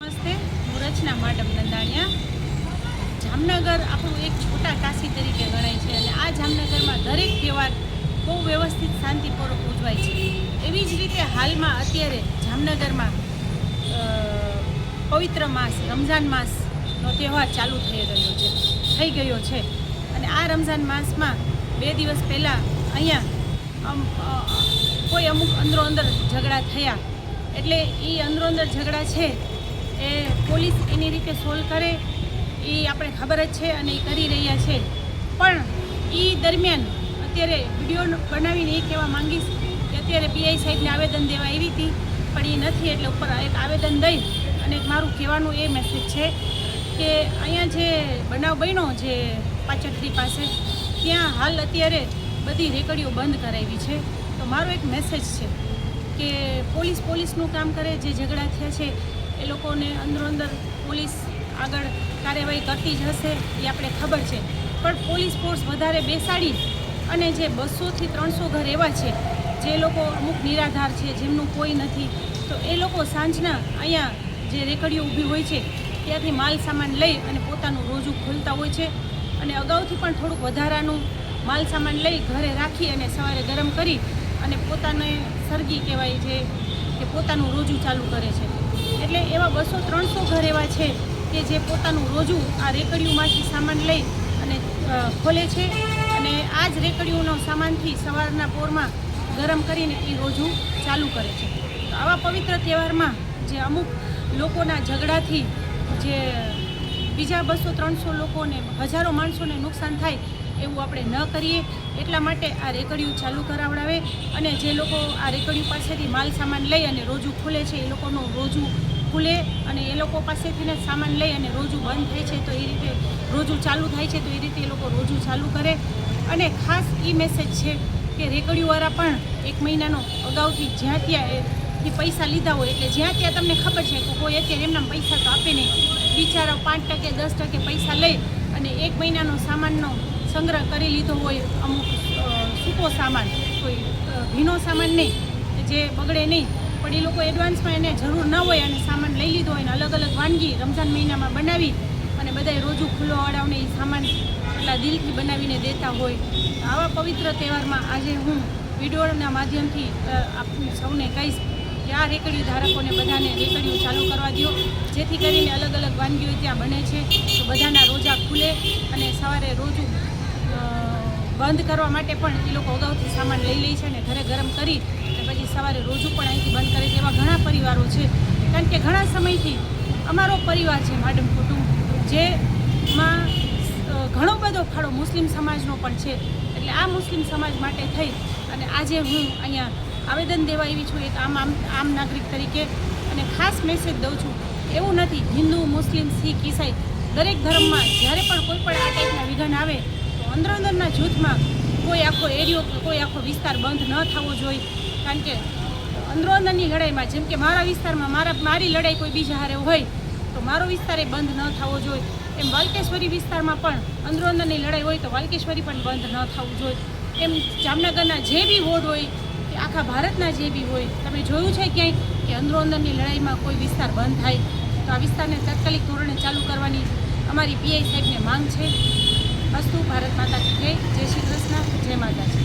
નમસ્તે, હું રચના માડમ નંદાણીયા। જામનગર આપણું એક છોટા કાશી તરીકે ગણાય છે અને આ જામનગરમાં દરેક તહેવાર બહુ વ્યવસ્થિત શાંતિપૂર્વક ઉજવાય છે। એવી જ રીતે હાલમાં અત્યારે જામનગરમાં પવિત્ર માસ રમઝાન માસનો તહેવાર ચાલુ થઈ ગયો છે અને આ રમઝાન માસમાં 2 દિવસ પહેલાં અહીંયા કોઈ અમુક અંદરો-અંદર ઝઘડા થયા, એટલે એ અંદરો-અંદર ઝઘડા છે એ પોલીસ એની રીતે સોલ્વ કરે એ આપણે ખબર જ છે અને એ કરી રહ્યા છે। પણ એ દરમિયાન અત્યારે વિડીયો બનાવીને એ કહેવા માંગીશ કે અત્યારે પીઆઈ સાહેબને આવેદન દેવા આવી હતી, પણ એ નથી, એટલે ઉપર એક આવેદન દઈ અને મારું કહેવાનું એ મેસેજ છે કે અહીંયા જે બનાવ બન્યો જે પાચકડી પાસે, ત્યાં હાલ અત્યારે બધી રેકડીઓ બંધ કરાવી છે। તો મારો એક મેસેજ છે કે પોલીસનું કામ કરે, જે ઝઘડા થયા છે એ લોકોને અંદરો-અંદર પોલીસ આગળ કાર્યવાહી કરતી જ હશે એ આપણે ખબર છે, પણ પોલીસ ફોર્સ વધારે બેસાડી અને જે 200થી 300 ઘર એવા છે જે લોકો અમુક નિરાધાર છે, જેમનું કોઈ નથી, તો એ લોકો સાંજના અહીંયા જે રેકડીઓ ઊભી હોય છે ત્યાંથી માલ સામાન લઈ અને પોતાનું રોજું ખોલતા હોય છે અને અગાઉથી પણ થોડુંક વધારાનું માલ સામાન લઈ ઘરે રાખી અને સવારે ગરમ કરી અને પોતાને સરગી કહેવાય છે કે પોતાનું રોજું ચાલુ કરે છે। એટલે એવા 200-300 ઘર એવા છે કે જે પોતાનું રોજું આ રેકડીઓમાંથી સામાન લઈ અને ખોલે છે અને આ જ રેકડીઓનો સામાનથી સવારના પોરમાં ગરમ કરીને એ રોજું ચાલુ કરે છે। તો આવા પવિત્ર તહેવારમાં જે અમુક લોકોના ઝઘડાથી જે બીજા 200-300 લોકોને, હજારો માણસોને નુકસાન થાય એવું આપણે ન કરીએ, એટલા માટે આ રેકડીઓ ચાલુ કરાવડાવે અને જે લોકો આ રેકડીઓ પાસેથી માલ સામાન લઈ અને રોજું ખુલે છે એ લોકોનું રોજું ખુલે અને એ લોકો પાસેથી સામાન લઈ અને રોજું બંધ થાય છે તો એ રીતે રોજું ચાલુ થાય છે, તો એ રીતે એ લોકો રોજું ચાલુ કરે। અને ખાસ એ મેસેજ છે કે રેકડીઓવાળા પણ 1 મહિનાનો અગાઉથી જ્યાં ત્યાંથી પૈસા લીધા હોય, એટલે જ્યાં ત્યાં તમને ખબર છે કે કોઈ અત્યારે એમના પૈસા તો આપે નહીં, બિચારા 5%-10% પૈસા લઈ અને 1 મહિનાનો સામાનનો સંગ્રહ કરી લીધો હોય, અમુક સૂકો સામાન, કોઈ ભીનો સામાન નહીં જે બગડે નહીં, પણ એ લોકો એડવાન્સમાં એને જરૂર ન હોય અને સામાન લઈ લીધો હોય અને અલગ અલગ વાનગી રમઝાન મહિનામાં બનાવી અને બધાય રોજું ખુલ્લોવાળાઓને એ સામાન એટલા દિલથી બનાવીને દેતા હોય। આવા પવિત્ર તહેવારમાં આજે હું વિડીયોના માધ્યમથી સૌને કહીશ કે આ રેકડીઓ ધારકોને બધાને રેકડીઓ ચાલુ કરવા દો, જેથી કરીને અલગ અલગ વાનગીઓ ત્યાં બને છે તો બધાના રોજા ખુલે અને સવારે રોજું બંધ કરવા માટે પણ એ લોકો અગાઉથી સામાન લઈ લે છે અને ઘરે ગરમ કરી અને પછી સવારે રોજું પણ અહીંથી બંધ કરે છે। એવા ઘણા પરિવારો છે, કારણ કે ઘણા સમયથી અમારો પરિવાર છે માડમ કુટુંબ, જેમાં ઘણો બધો ફાળો મુસ્લિમ સમાજનો પણ છે, એટલે આ મુસ્લિમ સમાજ માટે થઈ અને આજે હું અહીંયા આવેદન દેવા આવી છું એક આમ નાગરિક તરીકે, અને ખાસ મેસેજ દઉં છું, એવું નથી હિન્દુ, મુસ્લિમ, શીખ, ઈસાઈ દરેક ધર્મમાં જ્યારે પણ કોઈ પણ આ ટાઈપના વિઘન આવે તો અંદરોઅંદરના જૂથમાં કોઈ આખો એરિયો કે કોઈ આખો વિસ્તાર બંધ ન થવો જોઈએ, કારણ કે અંદરોઅંદરની લડાઈમાં જેમ કે મારા વિસ્તારમાં મારી લડાઈ કોઈ બીજા હારે હોય તો મારો વિસ્તાર એ બંધ ન થવો જોઈએ, એમ વાલકેશ્વરી વિસ્તારમાં પણ અંદરોઅંદરની લડાઈ હોય તો વાલકેશ્વરી પણ બંધ ન થવું જોઈએ, એમ જામનગરના જે બી વોર્ડ હોય કે આખા ભારતના જે બી હોય, તમે જોયું છે ક્યાંય કે અંદરોઅંદરની લડાઈમાં કોઈ વિસ્તાર બંધ થાય તો આ વિસ્તારને તાત્કાલિક ધોરણે ચાલુ કરવાની અમારી પીઆઈ સાહેબને માંગ છે। અસ્તુ, ભારત માતા કી જય, જય શ્રી કૃષ્ણ, જય માતાજી।